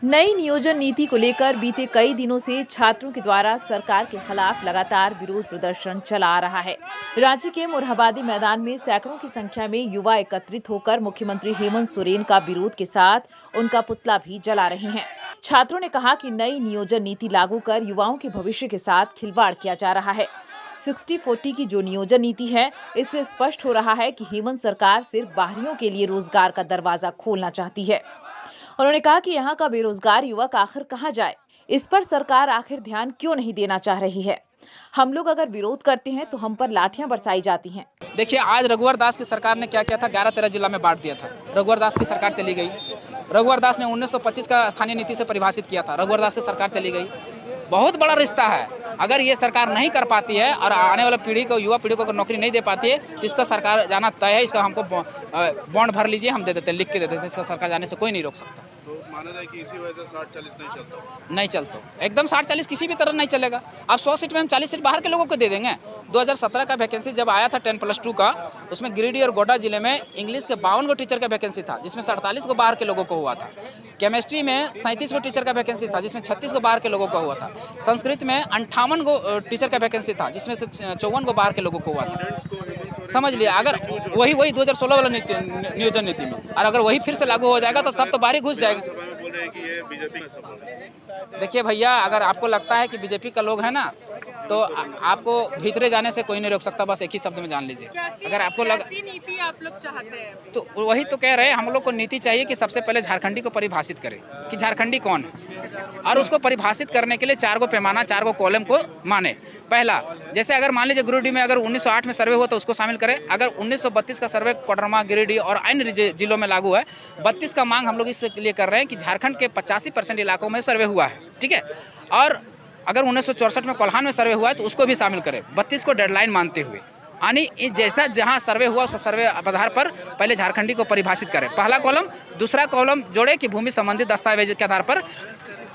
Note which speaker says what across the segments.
Speaker 1: नई नियोजन नीति को लेकर बीते कई दिनों से छात्रों के द्वारा सरकार के खिलाफ लगातार विरोध प्रदर्शन चला आ रहा है। रांची के मोरहाबादी मैदान में सैकड़ों की संख्या में युवा एकत्रित होकर मुख्यमंत्री हेमंत सोरेन का विरोध के साथ उनका पुतला भी जला रहे हैं। छात्रों ने कहा कि नई नियोजन नीति लागू कर युवाओं के भविष्य के साथ खिलवाड़ किया जा रहा है। 60-40 की जो नियोजन नीति है, इससे स्पष्ट हो रहा है कि हेमंत सरकार सिर्फ बाहरियों के लिए रोजगार का दरवाजा खोलना चाहती है। उन्होंने कहा कि यहाँ का बेरोजगार युवक आखिर कहाँ जाए, इस पर सरकार आखिर ध्यान क्यों नहीं देना चाह रही है। हम लोग अगर विरोध करते हैं तो हम पर लाठियां बरसाई जाती हैं।
Speaker 2: देखिए, आज रघुवर दास की सरकार ने क्या किया था, 11-13 जिला में बांट दिया था। रघुवर दास की सरकार चली गई। रघुवर दास ने 1925 का स्थानीय नीति से परिभाषित किया था। रघुवर दास की सरकार चली गई। बहुत बड़ा रिश्ता है। अगर ये सरकार नहीं कर पाती है और आने वाला पीढ़ी को, युवा पीढ़ी को अगर नौकरी नहीं दे पाती है तो इसका सरकार जाना तय है। इसका हमको बॉन्ड भर लीजिए, हम दे देते हैं, लिख के दे देते हैं। इसका सरकार जाने से कोई नहीं रोक सकता।
Speaker 3: तो माना जाए कि इसी वजह से 60-40
Speaker 2: नहीं चलता, एकदम 60-40 किसी भी तरह नहीं चलेगा। अब 100 सीट में हम 40 सीट बाहर के लोगों को दे देंगे। 2017 का वैकेंसी जब आया था 10+2 का, उसमें गिरिडीह और गोड्डा जिले में इंग्लिश के 52 गो टीचर का वैकेंसी था, जिसमें 48 को बाहर के लोगों को हुआ था। केमिस्ट्री में 37 गो टीचर का वैकेंसी था, जिसमें 36 को बाहर के लोगों को हुआ था। संस्कृत में 58 गो टीचर का वैकेंसी था, जिसमें से 54 को बाहर के लोगों को हुआ था। समझ लिया, अगर वही 2016 वाला नियोजन नीति में, और अगर वही फिर से लागू हो जाएगा तो सब तो बाहर ही घुस जाएगा।
Speaker 3: बोल रहे हैं कि ये बीजेपी का सपोर्ट है।
Speaker 2: देखिए भैया, अगर आपको लगता है कि बीजेपी का लोग है ना, तो आपको भीतरे जाने से कोई नहीं रोक सकता। बस एक ही शब्द में जान लीजिए। अगर आपको
Speaker 4: नीति आप लोग चाहते हैं,
Speaker 2: तो वही तो कह रहे हैं, हम लोग को नीति चाहिए कि सबसे पहले झारखंडी को परिभाषित करें कि झारखंडी कौन है, और उसको परिभाषित करने के लिए 4 गो पैमाना, 4 गो कॉलम को माने। पहला, जैसे अगर मान लीजिए गिरिडीह में अगर 1908 में सर्वे हुआ तो उसको शामिल करें। अगर 1932 का सर्वे कोडरमा, गिरिडीह और अन्य जिलों में लागू है, 32 का मांग हम लोग इसलिए कर रहे हैं कि झारखंड के 85% इलाकों में सर्वे हुआ है, ठीक है। और अगर 1964 में कोल्हान में सर्वे हुआ है तो उसको भी शामिल करें, 32 को डेडलाइन मानते हुए। यानी जैसा जहां सर्वे हुआ उस सर्वे आधार पर पहले झारखंडी को परिभाषित करें। पहला कॉलम, दूसरा कॉलम जोड़े कि भूमि संबंधित दस्तावेज के आधार पर,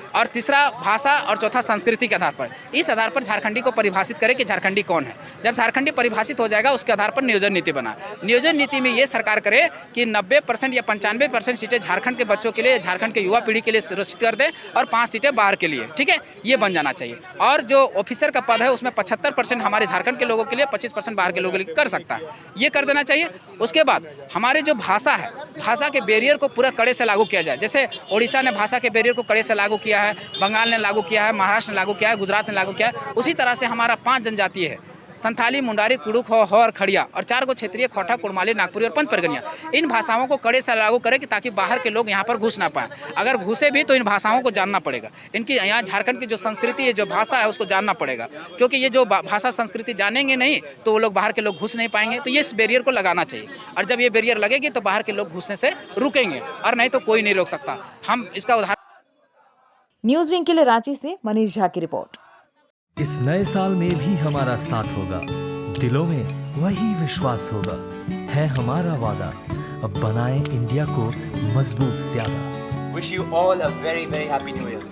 Speaker 2: और तीसरा भाषा, और चौथा संस्कृति के आधार पर। इस आधार पर झारखंडी को परिभाषित करें कि झारखंडी कौन है। जब झारखंडी परिभाषित हो जाएगा, उसके आधार पर नियोजन नीति बना। नियोजन नीति में ये सरकार करे कि 90% या 95% सीटें झारखंड के बच्चों के लिए, झारखंड के युवा पीढ़ी के लिए सुरक्षित कर दे, और 5 सीटें बाहर के लिए, ठीक है। ये बन जाना चाहिए। और जो ऑफिसर का पद है उसमें 75% हमारे झारखंड के लोगों के लिए, 25% बाहर के लोगों के लिए कर सकता है। ये कर देना चाहिए। उसके बाद हमारे जो भाषा है, भाषा के बैरियर को पूरा कड़े से लागू किया जाए। जैसे उड़ीसा ने भाषा के बैरियर को कड़े से लागू किया है, बंगाल ने लागू किया है, महाराष्ट्र ने लागू किया है, गुजरात ने लागू किया है। उसी तरह से हमारा 5 जनजातीय है, संथाली, मुंडारी, कुड़ुक, हो और खड़िया, और 4 गो क्षेत्रीय, खोटा, कुड़माली, नागपुरी और पंत परगनिया। इन भाषाओं को कड़े से लागू करें कि ताकि बाहर के लोग यहाँ पर घुस ना पाएं। अगर घुसे भी तो इन भाषाओं को जानना पड़ेगा। इनकी यहाँ झारखंड की जो संस्कृति है, जो भाषा है, उसको जानना पड़ेगा, क्योंकि ये जो भाषा संस्कृति जानेंगे नहीं तो वो लोग, बाहर के लोग घुस नहीं पाएंगे। तो ये इस बैरियर को लगाना चाहिए, और जब ये बैरियर लगेगी तो बाहर के लोग घुसने से रुकेंगे, और नहीं तो कोई नहीं रोक सकता। हम इसका उदाहरण।
Speaker 1: न्यूज विंग के लिए रांची से मनीष झा की रिपोर्ट।
Speaker 5: इस नए साल में भी हमारा साथ होगा, दिलों में वही विश्वास होगा, है हमारा वादा। अब बनाएं इंडिया को मजबूत ज्यादा।
Speaker 6: Wish you all a very, very happy new year.